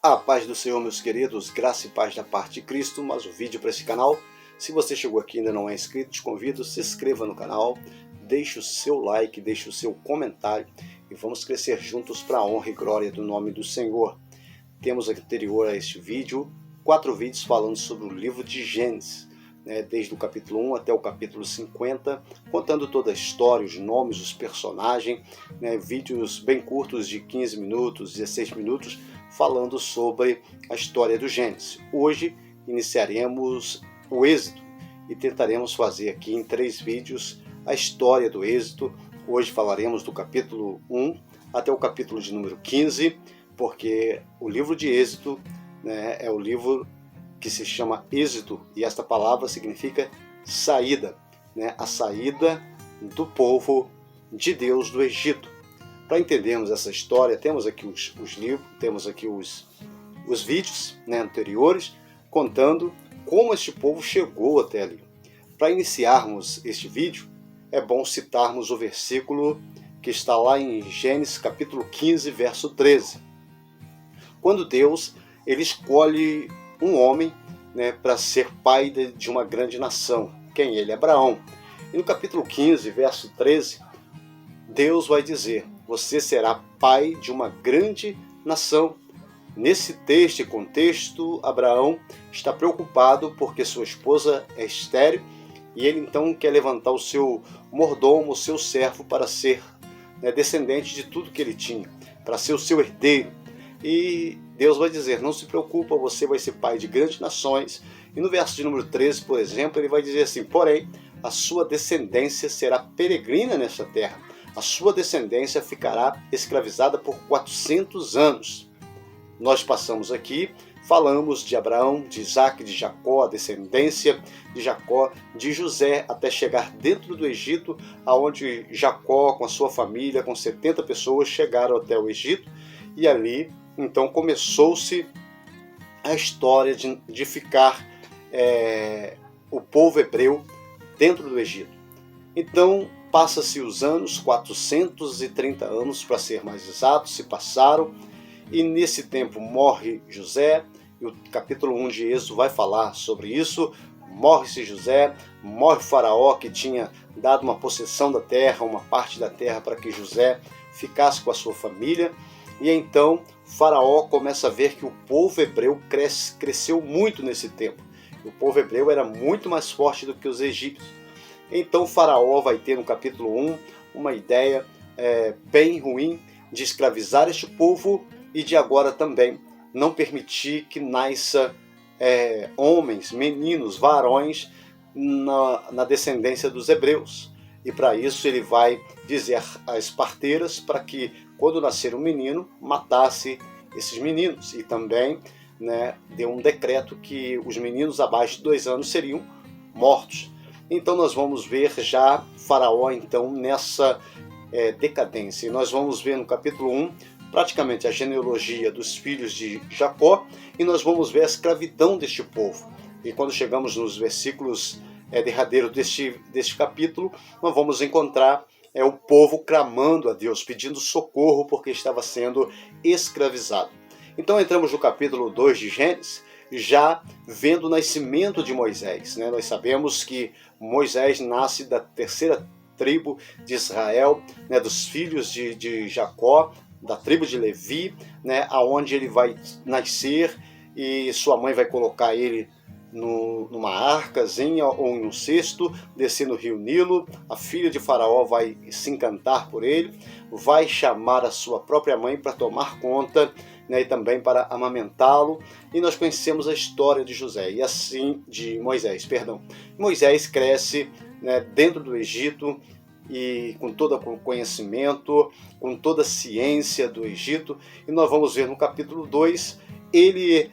A paz do Senhor, meus queridos, graça e paz da parte de Cristo, mais um vídeo para esse canal. Se você chegou aqui e ainda não é inscrito, te convido, se inscreva no canal, deixe o seu like, deixe o seu comentário e vamos crescer juntos para a honra e glória do nome do Senhor. Temos anterior a este vídeo 4 vídeos falando sobre o livro de Gênesis, desde o capítulo 1 até o capítulo 50, contando toda a história, os nomes, os personagens, vídeos bem curtos de 15 minutos, 16 minutos, falando sobre a história do Gênesis. Hoje iniciaremos o Êxodo e tentaremos fazer aqui em 3 vídeos a história do Êxodo. Hoje falaremos do capítulo 1 até o capítulo de número 15, porque o livro de Êxodo é o livro que se chama Êxodo, e esta palavra significa saída, a saída do povo de Deus do Egito. Para entendermos essa história, temos aqui os livros, temos aqui os vídeos anteriores, contando como este povo chegou até ali. Para iniciarmos este vídeo, é bom citarmos o versículo que está lá em Gênesis capítulo 15, verso 13. Quando Deus ele escolhe um homem para ser pai de uma grande nação. Quem ele? Abraão. E no capítulo 15, verso 13, Deus vai dizer: você será pai de uma grande nação. Nesse texto e contexto, Abraão está preocupado porque sua esposa é estéril e ele então quer levantar o seu mordomo, o seu servo, para ser descendente de tudo que ele tinha, para ser o seu herdeiro. E Deus vai dizer: não se preocupa, você vai ser pai de grandes nações. E no verso de número 13, por exemplo, ele vai dizer assim: porém, a sua descendência será peregrina nesta terra. A sua descendência ficará escravizada por 400 anos. Nós passamos aqui, falamos de Abraão, de Isaac, de Jacó, a descendência de Jacó, de José, até chegar dentro do Egito, aonde Jacó, com a sua família, com 70 pessoas, chegaram até o Egito. E ali, então, começou-se a história de ficar o povo hebreu dentro do Egito. Então, passa-se os anos, 430 anos para ser mais exato, se passaram, e nesse tempo morre José, e o capítulo 1 de Êxodo vai falar sobre isso. Morre-se José, morre Faraó, que tinha dado uma possessão da terra, uma parte da terra para que José ficasse com a sua família, e então Faraó começa a ver que o povo hebreu cresceu muito nesse tempo. O povo hebreu era muito mais forte do que os egípcios. Então Faraó vai ter no capítulo 1 uma ideia bem ruim de escravizar este povo e de agora também não permitir que nasça homens, meninos, varões na descendência dos hebreus. E para isso ele vai dizer às parteiras para que quando nascer um menino, matasse esses meninos. E também deu um decreto que os meninos abaixo de 2 anos seriam mortos. Então nós vamos ver já Faraó então nessa decadência. E nós vamos ver no capítulo 1 praticamente a genealogia dos filhos de Jacó, e nós vamos ver a escravidão deste povo. E quando chegamos nos versículos derradeiros deste capítulo, nós vamos encontrar o povo clamando a Deus, pedindo socorro porque estava sendo escravizado. Então entramos no capítulo 2 de Gênesis, já vendo o nascimento de Moisés. Nós sabemos que Moisés nasce da 3ª tribo de Israel, dos filhos de Jacó, da tribo de Levi, aonde ele vai nascer e sua mãe vai colocar ele numa arcazinha ou em um cesto, descer no rio Nilo. A filha de Faraó vai se encantar por ele, vai chamar a sua própria mãe para tomar conta, e também para amamentá-lo. E nós conhecemos a história de Moisés. Moisés cresce dentro do Egito, e com todo o conhecimento, com toda a ciência do Egito. E nós vamos ver no capítulo 2, ele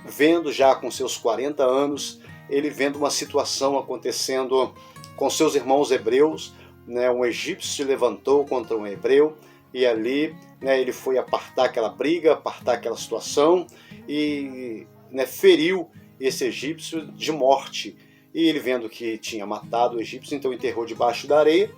vendo já com seus 40 anos, ele vendo uma situação acontecendo com seus irmãos hebreus. Um egípcio se levantou contra um hebreu, e ali ele foi apartar aquela briga, apartar aquela situação, e feriu esse egípcio de morte. E ele, vendo que tinha matado o egípcio, então enterrou debaixo da areia.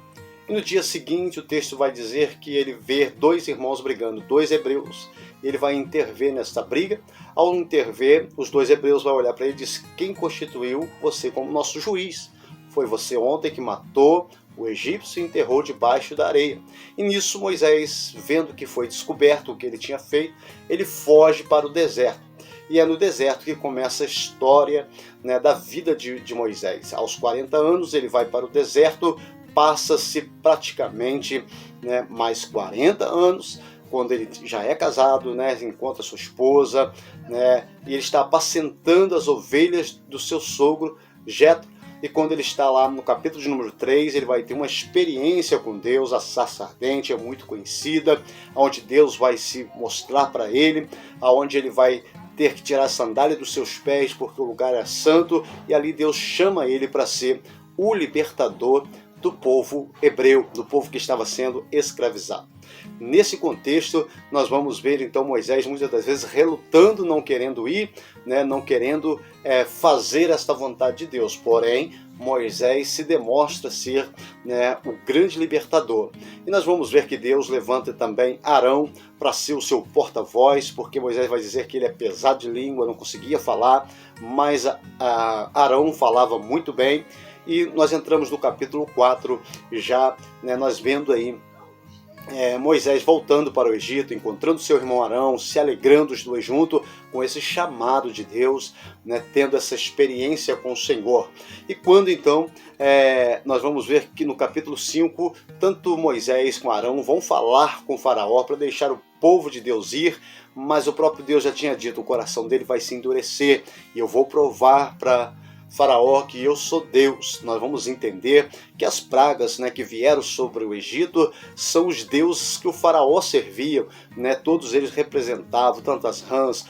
E no dia seguinte o texto vai dizer que ele vê 2 irmãos brigando, 2 hebreus, ele vai intervir nessa briga. Ao intervir, os dois hebreus vão olhar para ele e dizer: quem constituiu você como nosso juiz? Foi você ontem que matou o egípcio e enterrou debaixo da areia. E nisso Moisés, vendo que foi descoberto o que ele tinha feito, ele foge para o deserto. E é no deserto que começa a história, né, da vida de Moisés. Aos 40 anos ele vai para o deserto, passa-se praticamente, né, mais 40 anos, quando ele já é casado, né, encontra sua esposa, né, e ele está apacentando as ovelhas do seu sogro Jetro. E quando ele está lá no capítulo de número 3, ele vai ter uma experiência com Deus, a sarça ardente, é muito conhecida, onde Deus vai se mostrar para ele, onde ele vai ter que tirar a sandália dos seus pés porque o lugar é santo, e ali Deus chama ele para ser o libertador do povo hebreu, do povo que estava sendo escravizado. Nesse contexto, nós vamos ver então Moisés muitas das vezes relutando, não querendo ir, né, não querendo fazer esta vontade de Deus. Porém, Moisés se demonstra ser, né, o grande libertador. E nós vamos ver que Deus levanta também Arão para ser o seu porta-voz, porque Moisés vai dizer que ele é pesado de língua, não conseguia falar, mas Arão falava muito bem. E nós entramos no capítulo 4, já, né, nós vendo aí Moisés voltando para o Egito, encontrando seu irmão Arão, se alegrando os dois juntos com esse chamado de Deus, né, tendo essa experiência com o Senhor. E quando então nós vamos ver que no capítulo 5, tanto Moisés como Arão vão falar com Faraó para deixar o povo de Deus ir, mas o próprio Deus já tinha dito: o coração dele vai se endurecer e eu vou provar para Faraó que eu sou Deus. Nós vamos entender que as pragas, né, que vieram sobre o Egito são os deuses que o Faraó servia, né? Todos eles representavam, tanto as rãs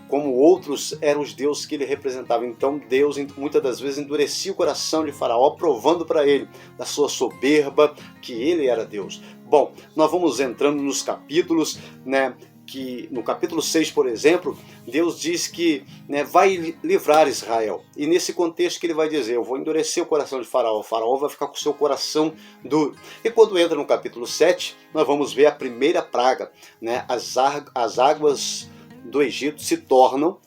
como outros eram os deuses que ele representava. Então Deus muitas das vezes endurecia o coração de Faraó, provando para ele da sua soberba que ele era Deus. Bom, nós vamos entrando nos capítulos, né? Que no capítulo 6, por exemplo, Deus diz que, né, vai livrar Israel. E nesse contexto que ele vai dizer: eu vou endurecer o coração de Faraó. O Faraó vai ficar com o seu coração duro. E quando entra no capítulo 7, nós vamos ver a primeira praga, né? As águas do Egito se tornam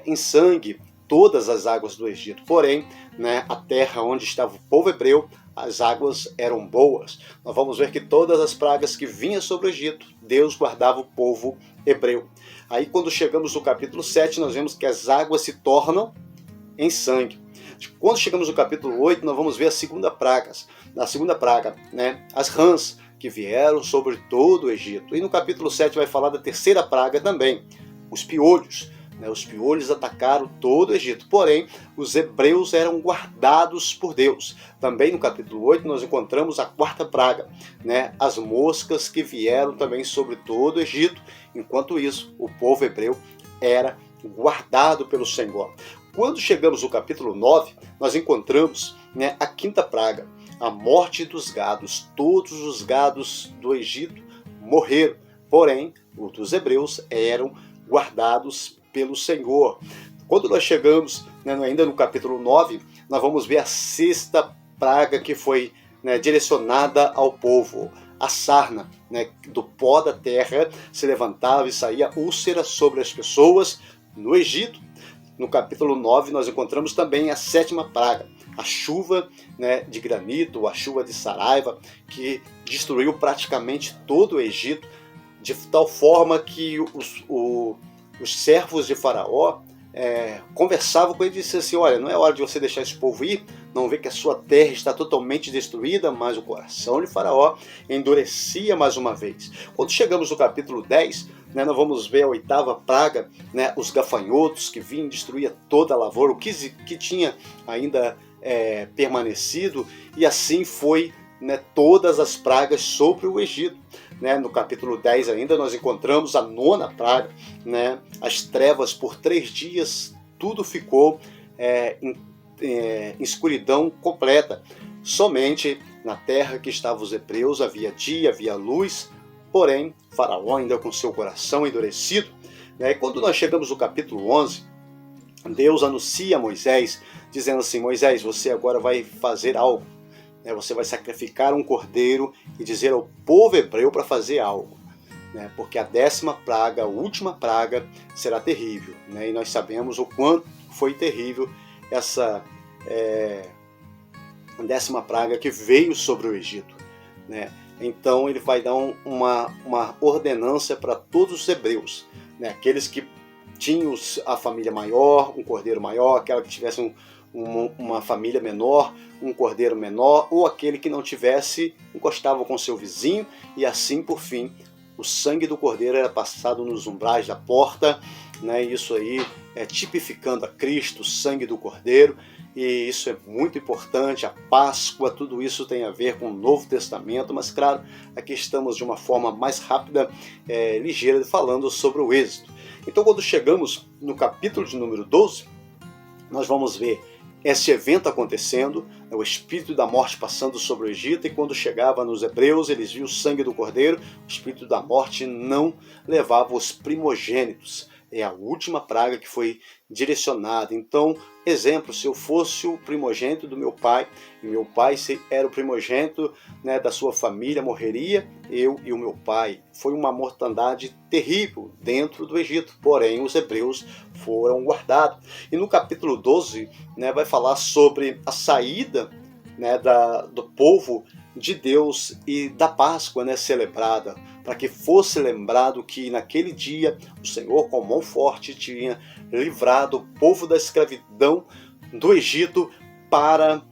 em sangue, todas as águas do Egito. Porém, né, a terra onde estava o povo hebreu, as águas eram boas. Nós vamos ver que todas as pragas que vinham sobre o Egito, Deus guardava o povo hebreu. Aí quando chegamos no capítulo 7, nós vemos que as águas se tornam em sangue. Quando chegamos no capítulo 8, nós vamos ver a segunda praga, né, as rãs que vieram sobre todo o Egito. E no capítulo 7 vai falar da terceira praga também, os piolhos. Os piolhos atacaram todo o Egito, porém os hebreus eram guardados por Deus. Também no capítulo 8 nós encontramos a quarta praga, né? As moscas que vieram também sobre todo o Egito. Enquanto isso, o povo hebreu era guardado pelo Senhor. Quando chegamos no capítulo 9, nós encontramos, né, a quinta praga, a morte dos gados. Todos os gados do Egito morreram, porém os dos hebreus eram guardados pelo Senhor. Quando nós chegamos, né, ainda no capítulo 9, nós vamos ver a sexta praga que foi, né, direcionada ao povo. A sarna, né, do pó da terra se levantava e saía úlcera sobre as pessoas no Egito. No capítulo 9 nós encontramos também a sétima praga, a chuva, né, de granito, a chuva de Saraiva, que destruiu praticamente todo o Egito, de tal forma que os servos de Faraó conversavam com ele e disseram assim: olha, não é hora de você deixar esse povo ir, não vê que a sua terra está totalmente destruída, mas o coração de Faraó endurecia mais uma vez. Quando chegamos no capítulo 10, né, nós vamos ver a oitava praga, né, os gafanhotos que vinham destruir toda a lavoura, o que tinha ainda permanecido, e assim foi, né, todas as pragas sobre o Egito. Né, no capítulo 10 ainda nós encontramos a nona praga, né, as trevas por 3 dias, tudo ficou em escuridão completa. Somente na terra que estavam os hebreus havia dia, havia luz, porém Faraó ainda com seu coração endurecido. Né, e quando nós chegamos no capítulo 11, Deus anuncia a Moisés, dizendo assim: Moisés, você agora vai fazer algo. Você vai sacrificar um cordeiro e dizer ao povo hebreu para fazer algo. né? Porque a 10ª praga, a última praga, será terrível, né? E nós sabemos o quanto foi terrível essa 10ª praga que veio sobre o Egito, né? Então ele vai dar uma ordenança para todos os hebreus, né? Aqueles que tinham a família maior, um cordeiro maior, aquela que tivesse uma família menor, um cordeiro menor, ou aquele que não tivesse, encostava com seu vizinho, e assim por fim o sangue do cordeiro era passado nos umbrais da porta, né? Isso aí tipificando a Cristo, o sangue do cordeiro. E isso é muito importante, a Páscoa, tudo isso tem a ver com o Novo Testamento, mas claro, aqui estamos de uma forma mais rápida, ligeira, falando sobre o Êxodo. Então quando chegamos no capítulo de número 12, nós vamos ver esse evento acontecendo, o espírito da morte passando sobre o Egito, e quando chegava nos hebreus, eles viam o sangue do cordeiro, o espírito da morte não levava os primogênitos. É a última praga que foi direcionada. Então, exemplo, se eu fosse o primogênito do meu pai, e meu pai era o primogênito, né, da sua família, morreria eu e o meu pai. Foi uma mortandade terrível dentro do Egito, porém os hebreus foram guardados. E no capítulo 12, né, vai falar sobre a saída, né, do povo de Deus e da Páscoa, né, celebrada, para que fosse lembrado que naquele dia o Senhor com mão forte tinha livrado o povo da escravidão do Egito para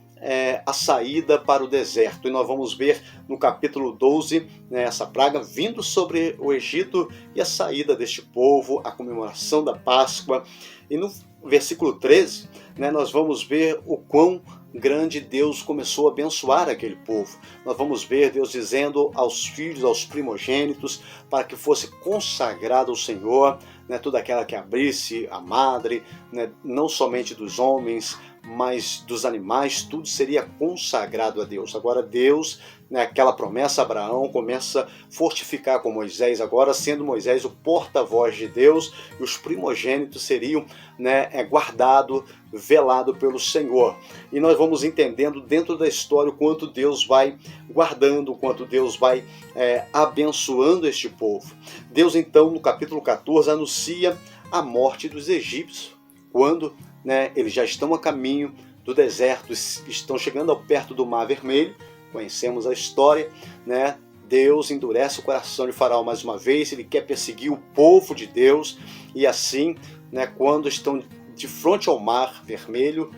a saída para o deserto. E nós vamos ver no capítulo 12, né, essa praga vindo sobre o Egito e a saída deste povo, a comemoração da Páscoa. E no versículo 13, né, nós vamos ver o quão grande Deus começou a abençoar aquele povo. Nós vamos ver Deus dizendo aos filhos, aos primogênitos, para que fosse consagrado ao Senhor, né, toda aquela que abrisse a madre, né, não somente dos homens, mas dos animais, tudo seria consagrado a Deus. Agora Deus, né, aquela promessa a Abraão, começa a fortificar com Moisés, agora sendo Moisés o porta-voz de Deus, e os primogênitos seriam, né, guardados, velado pelo Senhor. E nós vamos entendendo dentro da história o quanto Deus vai guardando, o quanto Deus vai abençoando este povo. Deus então no capítulo 14 anuncia a morte dos egípcios, quando, né, eles já estão a caminho do deserto, estão chegando perto do Mar Vermelho. Conhecemos a história, né? Deus endurece o coração de Faraó mais uma vez, ele quer perseguir o povo de Deus, e assim, né, quando estão de frente ao Mar Vermelho,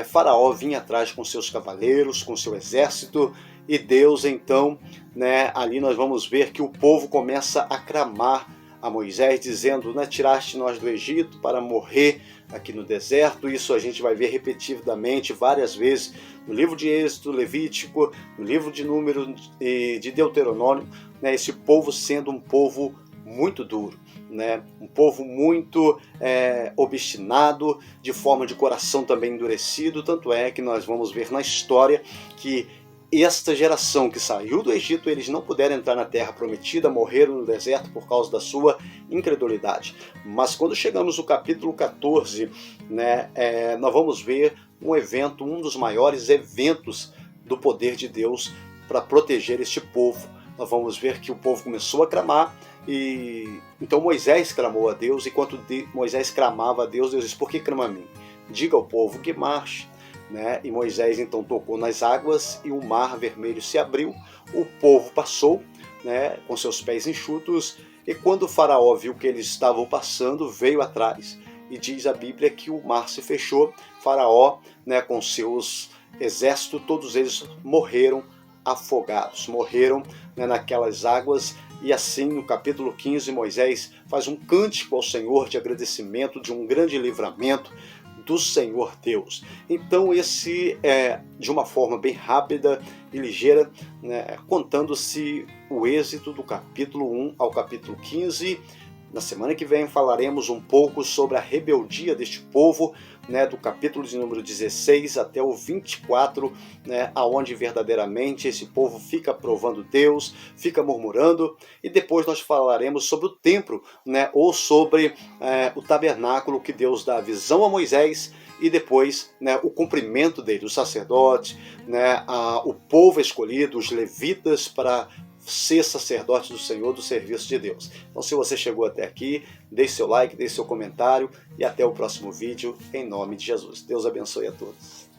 Faraó vinha atrás com seus cavaleiros, com seu exército, e Deus então, né, ali nós vamos ver que o povo começa a clamar a Moisés, dizendo, né, tiraste nós do Egito para morrer aqui no deserto. Isso a gente vai ver repetidamente várias vezes no livro de Êxodo, Levítico, no livro de Número e de Deuteronômio, né, esse povo sendo um povo muito duro, né, um povo muito obstinado, de forma de coração também endurecido, tanto é que nós vamos ver na história que esta geração que saiu do Egito, eles não puderam entrar na terra prometida, morreram no deserto por causa da sua incredulidade. Mas quando chegamos no capítulo 14, né, nós vamos ver um evento, um dos maiores eventos do poder de Deus para proteger este povo. Nós vamos ver que o povo começou a clamar, e então Moisés clamou a Deus, e enquanto Moisés clamava a Deus, Deus disse, por que clama a mim? Diga ao povo que marche. Né? E Moisés então tocou nas águas e o Mar Vermelho se abriu, o povo passou, né, com seus pés enxutos, e quando o Faraó viu que eles estavam passando, veio atrás, e diz a Bíblia que o mar se fechou. Faraó, né, com seus exércitos, todos eles morreram afogados, morreram, né, naquelas águas. E assim no capítulo 15 Moisés faz um cântico ao Senhor de agradecimento, de um grande livramento do Senhor Deus. Então esse de uma forma bem rápida e ligeira, né, contando-se o êxito do capítulo 1 ao capítulo 15. Na semana que vem falaremos um pouco sobre a rebeldia deste povo, né, do capítulo de número 16 até o 24, né, aonde verdadeiramente esse povo fica provando Deus, fica murmurando, e depois nós falaremos sobre o templo, né, ou sobre o tabernáculo, que Deus dá a visão a Moisés, e depois, né, o cumprimento dele, o sacerdote, né, o povo escolhido, os levitas, para ser sacerdote do Senhor, do serviço de Deus. Então, se você chegou até aqui, deixe seu like, deixe seu comentário e até o próximo vídeo, em nome de Jesus. Deus abençoe a todos.